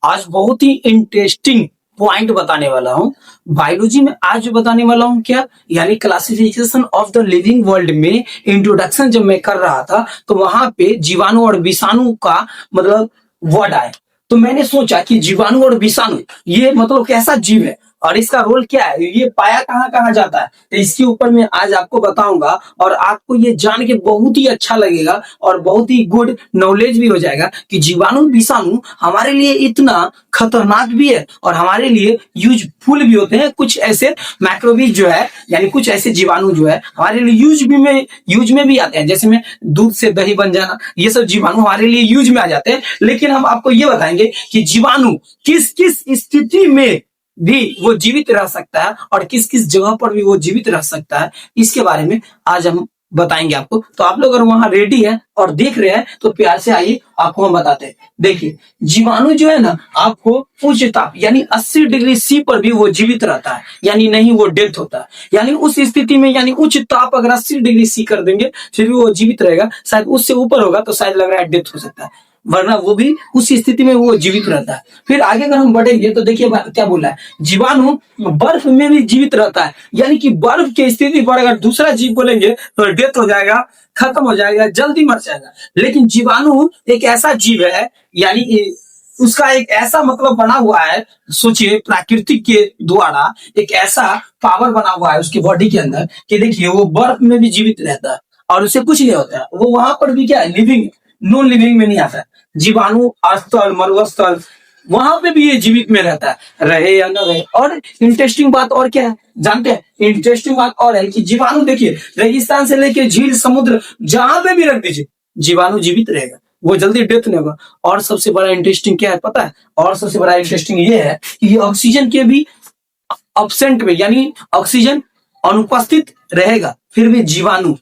आज बहुत ही interesting point बताने वाला हूँ। बायोलॉजी में आज बताने वाला हूँ क्या, यानी classification of the living world में इंट्रोडक्शन जब मैं कर रहा था तो वहां पे जीवाणु और विषाणु का मतलब वर्ड आया। तो मैंने सोचा कि जीवाणु और विषाणु ये मतलब कैसा जीव है और इसका रोल क्या है, ये पाया कहाँ कहाँ जाता है, तो इसके ऊपर मैं आज आपको बताऊंगा और आपको ये जान के बहुत ही अच्छा लगेगा और बहुत ही गुड नॉलेज भी हो जाएगा कि जीवाणु विषाणु हमारे लिए इतना खतरनाक भी है और हमारे लिए यूजफुल भी होते हैं। कुछ ऐसे मैक्रोबीज जो है, यानी कुछ ऐसे जीवाणु जो है हमारे लिए यूज में भी आते हैं, जैसे में दूध से दही बन जाना, ये सब जीवाणु हमारे लिए यूज में आ जाते हैं। लेकिन हम आपको ये बताएंगे कि जीवाणु किस किस स्थिति में भी वो जीवित रह सकता है और किस किस जगह पर भी वो जीवित रह सकता है, इसके बारे में आज हम बताएंगे आपको। तो आप लोग अगर वहां रेडी है और देख रहे हैं तो प्यार से आइए, आपको हम बताते हैं। देखिए, जीवाणु जो है ना, आपको उच्च ताप यानी 80 डिग्री सी पर भी वो जीवित रहता है, यानी नहीं वो डेथ होता है। यानी उस स्थिति में, यानी उच्च ताप अगर 80 डिग्री सी कर देंगे फिर भी वो जीवित रहेगा। शायद उससे ऊपर होगा तो शायद लग रहा है डेथ हो सकता है, वरना वो भी उस स्थिति में वो जीवित रहता है। फिर आगे अगर हम बढ़ेंगे तो देखिए क्या बोला है, जीवाणु बर्फ में भी जीवित रहता है, यानी कि बर्फ की स्थिति पर अगर दूसरा जीव बोलेंगे तो डेथ हो जाएगा, खत्म हो जाएगा, जल्दी मर जाएगा। लेकिन जीवाणु एक ऐसा जीव है, यानी उसका एक ऐसा मतलब बना हुआ है, सोचिए प्राकृतिक के द्वारा एक ऐसा पावर बना हुआ है उसकी बॉडी के अंदर कि देखिए वो बर्फ में भी जीवित रहता है और उसे कुछ नहीं होता है। वो वहां पर भी क्या है, लिविंग, नॉन लिविंग में नहीं आता है। जीवाणु स्थल, मरुस्थल, वहां पे भी ये जीवित में रहता है, रहे या न रहे। और इंटरेस्टिंग बात और क्या है जानते हैं, इंटरेस्टिंग बात और है कि जीवाणु देखिए रेगिस्तान से लेके झील, समुद्र, जहां पे भी रख दीजिए जीवाणु जीवित रहेगा, वो जल्दी डेथ नहीं होगा। और सबसे बड़ा इंटरेस्टिंग क्या है पता है, और सबसे बड़ा इंटरेस्टिंग ये है कि ये ऑक्सीजन के भी अब्सेंट में, यानी ऑक्सीजन अनुपस्थित रहेगा फिर भी जीवाणु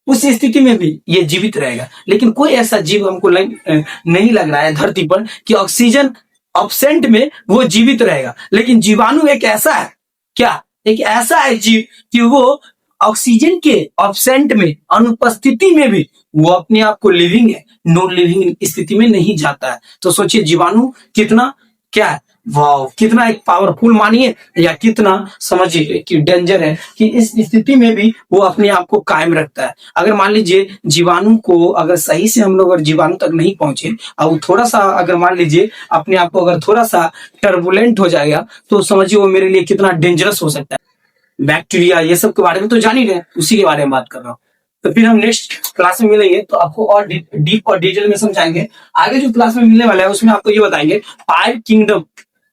उस स्थिति में भी ये जीवित रहेगा। लेकिन कोई ऐसा जीव हमको नहीं लग रहा है धरती पर कि ऑक्सीजन अब्सेंट में वो जीवित रहेगा। लेकिन जीवाणु एक ऐसा है, क्या एक ऐसा है जीव कि वो ऑक्सीजन के अब्सेंट में, अनुपस्थिति में भी वो अपने आप को लिविंग है, नॉन लिविंग स्थिति में नहीं जाता है। तो सोचिए जीवाणु कितना क्या है, वाह, कितना एक पावरफुल मानिए या कितना समझिए कि डेंजर है कि इस स्थिति में भी वो अपने आप को कायम रखता है। अगर मान लीजिए जीवाणु को अगर सही से हम लोग अगर जीवाणु तक नहीं पहुंचे और थोड़ा सा अगर मान लीजिए अपने आप को अगर थोड़ा सा टर्बुलेंट हो जाएगा तो समझिए वो मेरे लिए कितना डेंजरस हो सकता है। बैक्टीरिया ये सब के बारे में तो जान ही रहे, उसी के बारे में बात कर रहा हूँ। तो फिर हम नेक्स्ट क्लास में मिलेंगे तो आपको और डीप और डिटेल में समझाएंगे। आगे जो क्लास में मिलने वाला है उसमें आपको ये बताएंगे 5 किंगडम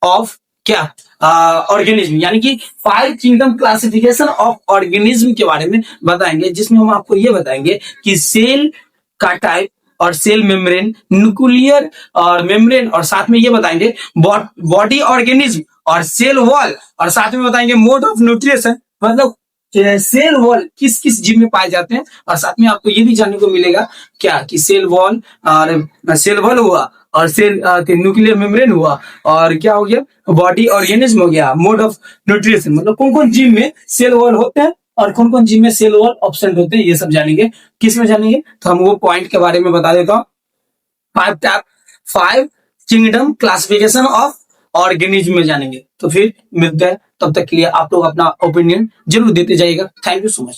ऑफ क्या ऑर्गेनिज्म, यानी कि 5 किंगडम क्लासिफिकेशन ऑफ ऑर्गेनिज्म के बारे में बताएंगे, जिसमें हम आपको ये बताएंगे कि सेल का टाइप और सेल मेम्ब्रेन, न्यूक्लियर और मेम्ब्रेन, और साथ में ये बताएंगे बॉडी ऑर्गेनिज्म और सेल वॉल, और साथ में बताएंगे मोड ऑफ न्यूट्रिशन, मतलब सेल वॉल किस किस जीव में पाए जाते हैं। और साथ में आपको ये भी जानने को मिलेगा क्या कि सेल वॉल और सेल वॉल हुआ और सेल न्यूक्लियर मेम्ब्रेन हुआ और क्या हो गया, बॉडी ऑर्गेनिज्म हो गया, मोड ऑफ न्यूट्रिशन, मतलब कौन कौन जीव में सेल वॉल होते हैं और कौन कौन जीव में सेल वॉल एब्सेंट होते हैं, ये सब जानेंगे। किस में जानेंगे तो हम वो पॉइंट के बारे में बता देता हूँ। 5 किंगडम क्लासिफिकेशन ऑफ ऑर्गेनिज्म में जानेंगे। तो फिर मिलते हैं, तब तक के लिए आप लोग अपना ओपिनियन जरूर देते जाइएगा। Thank you so much.